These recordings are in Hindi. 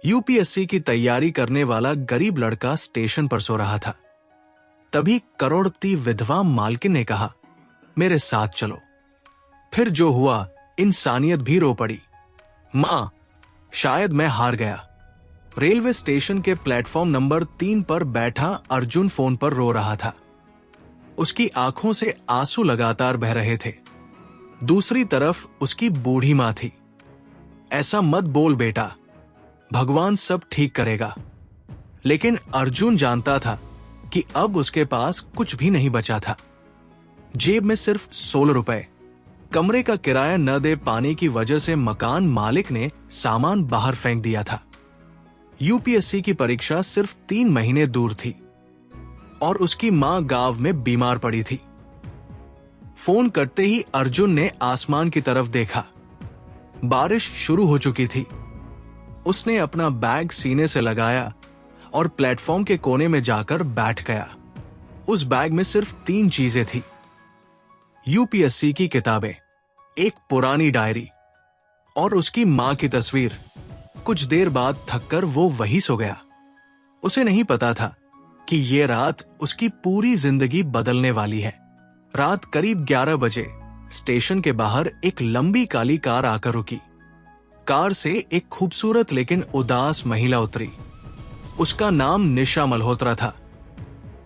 यूपीएससी की तैयारी करने वाला गरीब लड़का स्टेशन पर सो रहा था। तभी करोड़पति विधवा मालकिन ने कहा, मेरे साथ चलो। फिर जो हुआ, इंसानियत भी रो पड़ी। मां, शायद मैं हार गया। रेलवे स्टेशन के प्लेटफॉर्म नंबर 3 पर बैठा अर्जुन फोन पर रो रहा था। उसकी आंखों से आंसू लगातार बह रहे थे। दूसरी तरफ उसकी बूढ़ी मां थी। ऐसा मत बोल बेटा, भगवान सब ठीक करेगा। लेकिन अर्जुन जानता था कि अब उसके पास कुछ भी नहीं बचा था। जेब में सिर्फ 16 रुपए। कमरे का किराया न दे पाने की वजह से मकान मालिक ने सामान बाहर फेंक दिया था। यूपीएससी की परीक्षा सिर्फ 3 महीने दूर थी और उसकी मां गांव में बीमार पड़ी थी। फोन कटते ही अर्जुन ने आसमान की तरफ देखा। बारिश शुरू हो चुकी थी। उसने अपना बैग सीने से लगाया और प्लेटफॉर्म के कोने में जाकर बैठ गया। उस बैग में सिर्फ 3 चीजें थी। यूपीएससी की किताबें, एक पुरानी डायरी और उसकी मां की तस्वीर। कुछ देर बाद थककर वो वहीं सो गया। उसे नहीं पता था कि ये रात उसकी पूरी जिंदगी बदलने वाली है। रात करीब 11 बजे स्टेशन के बाहर एक लंबी काली कार आकर रुकी। कार से एक खूबसूरत लेकिन उदास महिला उतरी। उसका नाम निशा मल्होत्रा था।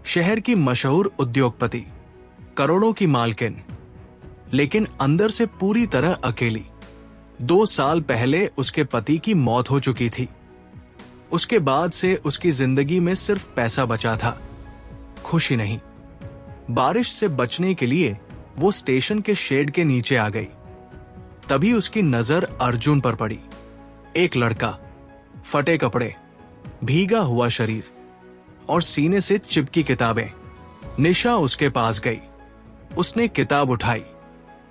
शहर की मशहूर उद्योगपति, करोड़ों की मालकिन, लेकिन अंदर से पूरी तरह अकेली। 2 साल पहले उसके पति की मौत हो चुकी थी। उसके बाद से उसकी जिंदगी में सिर्फ पैसा बचा था, खुशी नहीं। बारिश से बचने के लिए वो स्टेशन के शेड के नीचे आ गई। तभी उसकी नजर अर्जुन पर पड़ी। एक लड़का, फटे कपड़े, भीगा हुआ शरीर और सीने से चिपकी किताबें। निशा उसके पास गई। उसने किताब उठाई।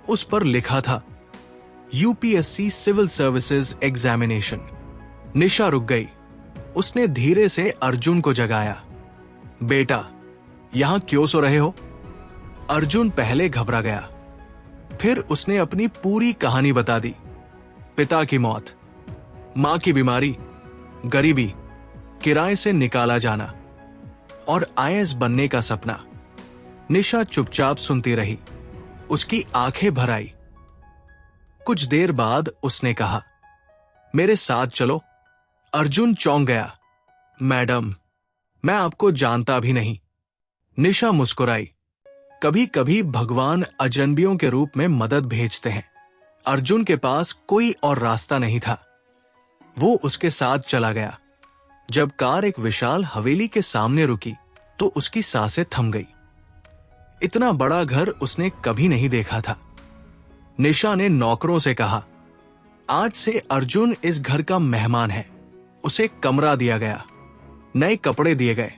उस पर लिखा था, यूपीएससी सिविल सर्विसेज एग्जामिनेशन। निशा रुक गई। उसने धीरे से अर्जुन को जगाया। बेटा, यहां क्यों सो रहे हो? अर्जुन पहले घबरा गया। फिर उसने अपनी पूरी कहानी बता दी। पिता की मौत, मां की बीमारी, गरीबी, किराए से निकाला जाना और आईएएस बनने का सपना। निशा चुपचाप सुनती रही। उसकी आंखें भर आई। कुछ देर बाद उसने कहा, मेरे साथ चलो। अर्जुन चौंक गया। मैडम, मैं आपको जानता भी नहीं। निशा मुस्कुराई। कभी कभी भगवान अजनबियों के रूप में मदद भेजते हैं। अर्जुन के पास कोई और रास्ता नहीं था। वो उसके साथ चला गया। जब कार एक विशाल हवेली के सामने रुकी तो उसकी सांसें थम गई। इतना बड़ा घर उसने कभी नहीं देखा था। निशा ने नौकरों से कहा, आज से अर्जुन इस घर का मेहमान है। उसे कमरा दिया गया, नए कपड़े दिए गए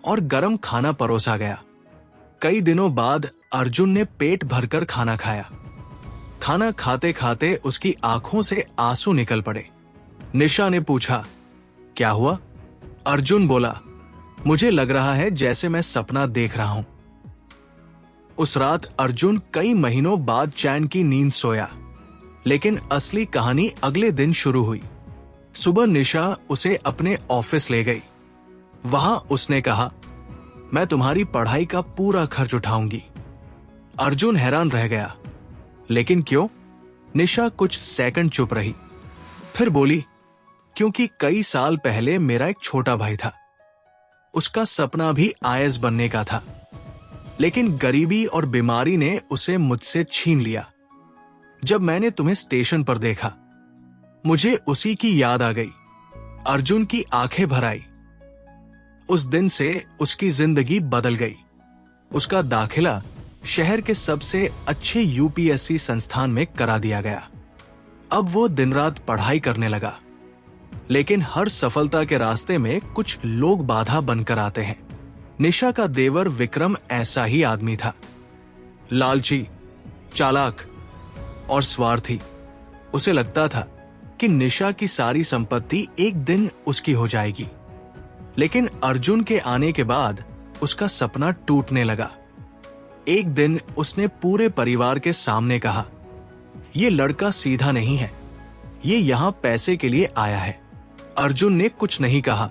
और गर्म खाना परोसा गया। कई दिनों बाद अर्जुन ने पेट भरकर खाना खाया। खाना खाते खाते उसकी आंखों से आंसू निकल पड़े। निशा ने पूछा, क्या हुआ? अर्जुन बोला, मुझे लग रहा है जैसे मैं सपना देख रहा हूं। उस रात अर्जुन कई महीनों बाद चैन की नींद सोया। लेकिन असली कहानी अगले दिन शुरू हुई। सुबह निशा उसे अपने ऑफिस ले गई। वहां उसने कहा, मैं तुम्हारी पढ़ाई का पूरा खर्च उठाऊंगी। अर्जुन हैरान रह गया। लेकिन क्यों? निशा कुछ सेकंड चुप रही। फिर बोली, क्योंकि कई साल पहले मेरा एक छोटा भाई था। उसका सपना भी आईएएस बनने का था, लेकिन गरीबी और बीमारी ने उसे मुझसे छीन लिया। जब मैंने तुम्हें स्टेशन पर देखा, मुझे उसी की याद आ गई। अर्जुन की आंखें भर आई। उस दिन से उसकी जिंदगी बदल गई। उसका दाखिला शहर के सबसे अच्छे यूपीएससी संस्थान में करा दिया गया। अब वो दिन रात पढ़ाई करने लगा। लेकिन हर सफलता के रास्ते में कुछ लोग बाधा बनकर आते हैं। निशा का देवर विक्रम ऐसा ही आदमी था। लालची, चालाक और स्वार्थी। उसे लगता था कि निशा की सारी संपत्ति एक दिन उसकी हो जाएगी। लेकिन अर्जुन के आने के बाद उसका सपना टूटने लगा। एक दिन उसने पूरे परिवार के सामने कहा, ये लड़का सीधा नहीं है, ये यहां पैसे के लिए आया है। अर्जुन ने कुछ नहीं कहा,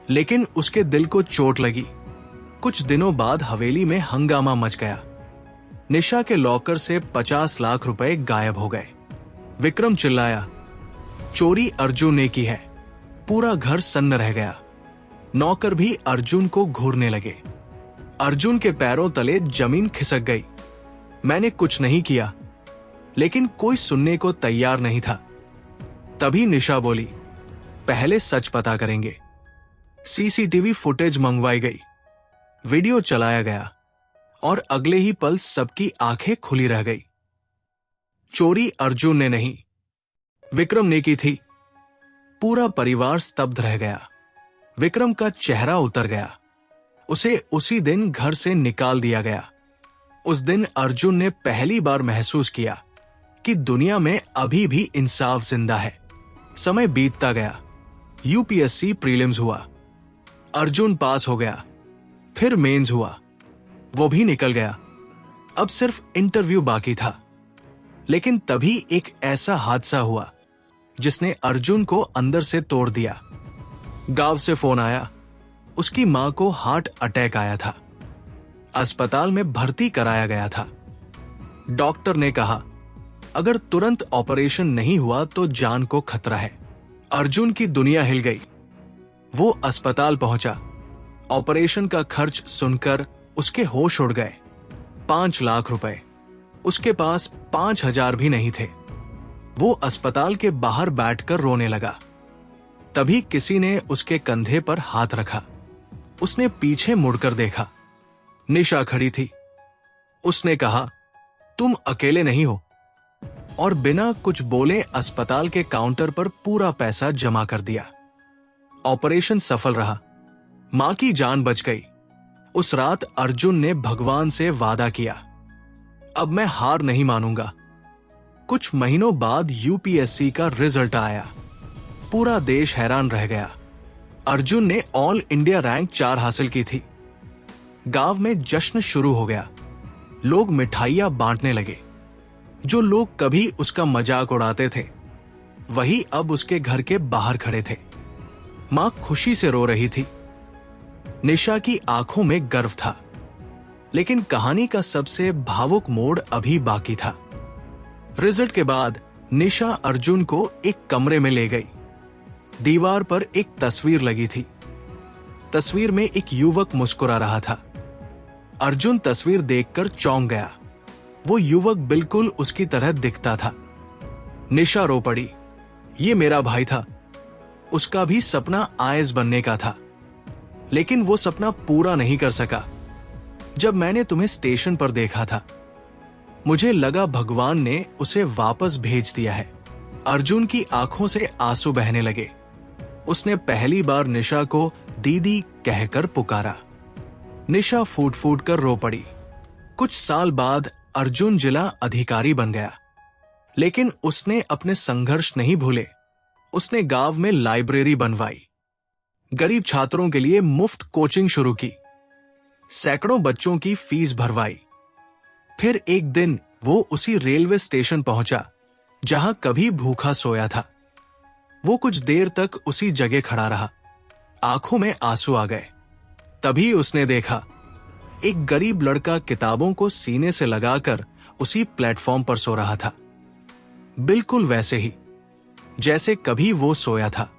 लेकिन उसके दिल को चोट लगी। कुछ दिनों बाद हवेली में हंगामा मच गया। निशा के लॉकर से 50 लाख रुपए गायब हो गए। विक्रम चिल्लाया, चोरी अर्जुन ने की है। पूरा घर सन्न रह गया। नौकर भी अर्जुन को घूरने लगे। अर्जुन के पैरों तले जमीन खिसक गई। मैंने कुछ नहीं किया, लेकिन कोई सुनने को तैयार नहीं था। तभी निशा बोली, पहले सच पता करेंगे। सीसीटीवी फुटेज मंगवाई गई, वीडियो चलाया गया और अगले ही पल सबकी आंखें खुली रह गई। चोरी अर्जुन ने नहीं, विक्रम ने की थी। पूरा परिवार स्तब्ध रह गया। विक्रम का चेहरा उतर गया। उसे उसी दिन घर से निकाल दिया गया। उस दिन अर्जुन ने पहली बार महसूस किया कि दुनिया में अभी भी इंसाफ जिंदा है। समय बीतता गया। यूपीएससी प्रीलिम्स हुआ। अर्जुन पास हो गया। फिर मेंस हुआ, वो भी निकल गया। अब सिर्फ इंटरव्यू बाकी था। लेकिन तभी एक ऐसा हादसा हुआ जिसने अर्जुन को अंदर से तोड़ दिया। गांव से फोन आया। उसकी मां को हार्ट अटैक आया था। अस्पताल में भर्ती कराया गया था। डॉक्टर ने कहा, अगर तुरंत ऑपरेशन नहीं हुआ तो जान को खतरा है। अर्जुन की दुनिया हिल गई। वो अस्पताल पहुंचा। ऑपरेशन का खर्च सुनकर उसके होश उड़ गए। 5 लाख रुपए। उसके पास 5,000 भी नहीं थे। वो अस्पताल के बाहर बैठकर रोने लगा। तभी किसी ने उसके कंधे पर हाथ रखा। उसने पीछे मुड़कर देखा। निशा खड़ी थी। उसने कहा, तुम अकेले नहीं हो। और बिना कुछ बोले अस्पताल के काउंटर पर पूरा पैसा जमा कर दिया। ऑपरेशन सफल रहा। मां की जान बच गई। उस रात अर्जुन ने भगवान से वादा किया, अब मैं हार नहीं मानूंगा। कुछ महीनों बाद यूपीएससी का रिजल्ट आया। पूरा देश हैरान रह गया। अर्जुन ने ऑल इंडिया रैंक 4 हासिल की थी। गांव में जश्न शुरू हो गया। लोग मिठाइयां बांटने लगे। जो लोग कभी उसका मजाक उड़ाते थे, वही अब उसके घर के बाहर खड़े थे। मां खुशी से रो रही थी। निशा की आंखों में गर्व था। लेकिन कहानी का सबसे भावुक मोड़ अभी बाकी था। रिजल्ट के बाद निशा अर्जुन को एक कमरे में ले गई। दीवार पर एक तस्वीर लगी थी। तस्वीर में एक युवक मुस्कुरा रहा था। अर्जुन तस्वीर देखकर चौंक गया। वो युवक बिल्कुल उसकी तरह दिखता था। निशा रो पड़ी। ये मेरा भाई था। उसका भी सपना आईएएस बनने का था, लेकिन वो सपना पूरा नहीं कर सका। जब मैंने तुम्हें स्टेशन पर देखा था, मुझे लगा भगवान ने उसे वापस भेज दिया है। अर्जुन की आंखों से आंसू बहने लगे। उसने पहली बार निशा को दीदी कहकर पुकारा। निशा फूट फूट कर रो पड़ी। कुछ साल बाद अर्जुन जिला अधिकारी बन गया। लेकिन उसने अपने संघर्ष नहीं भूले। उसने गांव में लाइब्रेरी बनवाई। गरीब छात्रों के लिए मुफ्त कोचिंग शुरू की। सैकड़ों बच्चों की फीस भरवाई। फिर एक दिन वो उसी रेलवे स्टेशन पहुंचा जहां कभी भूखा सोया था। वो कुछ देर तक उसी जगह खड़ा रहा। आंखों में आंसू आ गए। तभी उसने देखा, एक गरीब लड़का किताबों को सीने से लगाकर उसी प्लेटफॉर्म पर सो रहा था। बिल्कुल वैसे ही जैसे कभी वो सोया था।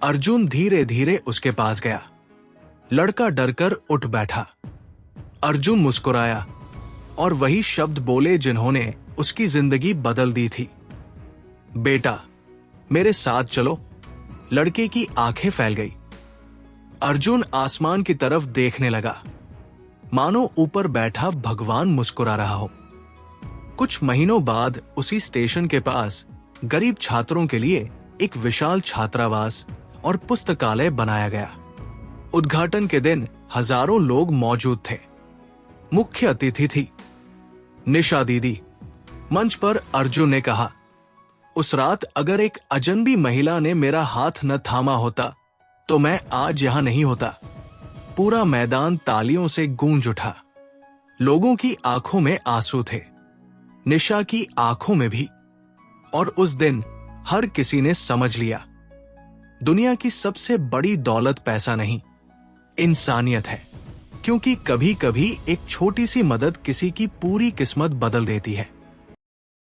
अर्जुन धीरे धीरे उसके पास गया। लड़का डरकर उठ बैठा। अर्जुन मुस्कुराया और वही शब्द बोले जिन्होंने उसकी जिंदगी बदल दी थी। बेटा, मेरे साथ चलो। लड़के की आंखें फैल गई। अर्जुन आसमान की तरफ देखने लगा, मानो ऊपर बैठा भगवान मुस्कुरा रहा हो। कुछ महीनों बाद उसी स्टेशन के पास गरीब छात्रों के लिए एक विशाल छात्रावास और पुस्तकालय बनाया गया। उद्घाटन के दिन हजारों लोग मौजूद थे। मुख्य अतिथि थी निशा दीदी। मंच पर अर्जुन ने कहा, उस रात अगर एक अजनबी महिला ने मेरा हाथ न थामा होता तो मैं आज यहां नहीं होता। पूरा मैदान तालियों से गूंज उठा। लोगों की आंखों में आंसू थे, निशा की आंखों में भी। और उस दिन हर किसी ने समझ लिया, दुनिया की सबसे बड़ी दौलत पैसा नहीं, इंसानियत है। क्योंकि कभी कभी एक छोटी सी मदद किसी की पूरी किस्मत बदल देती है।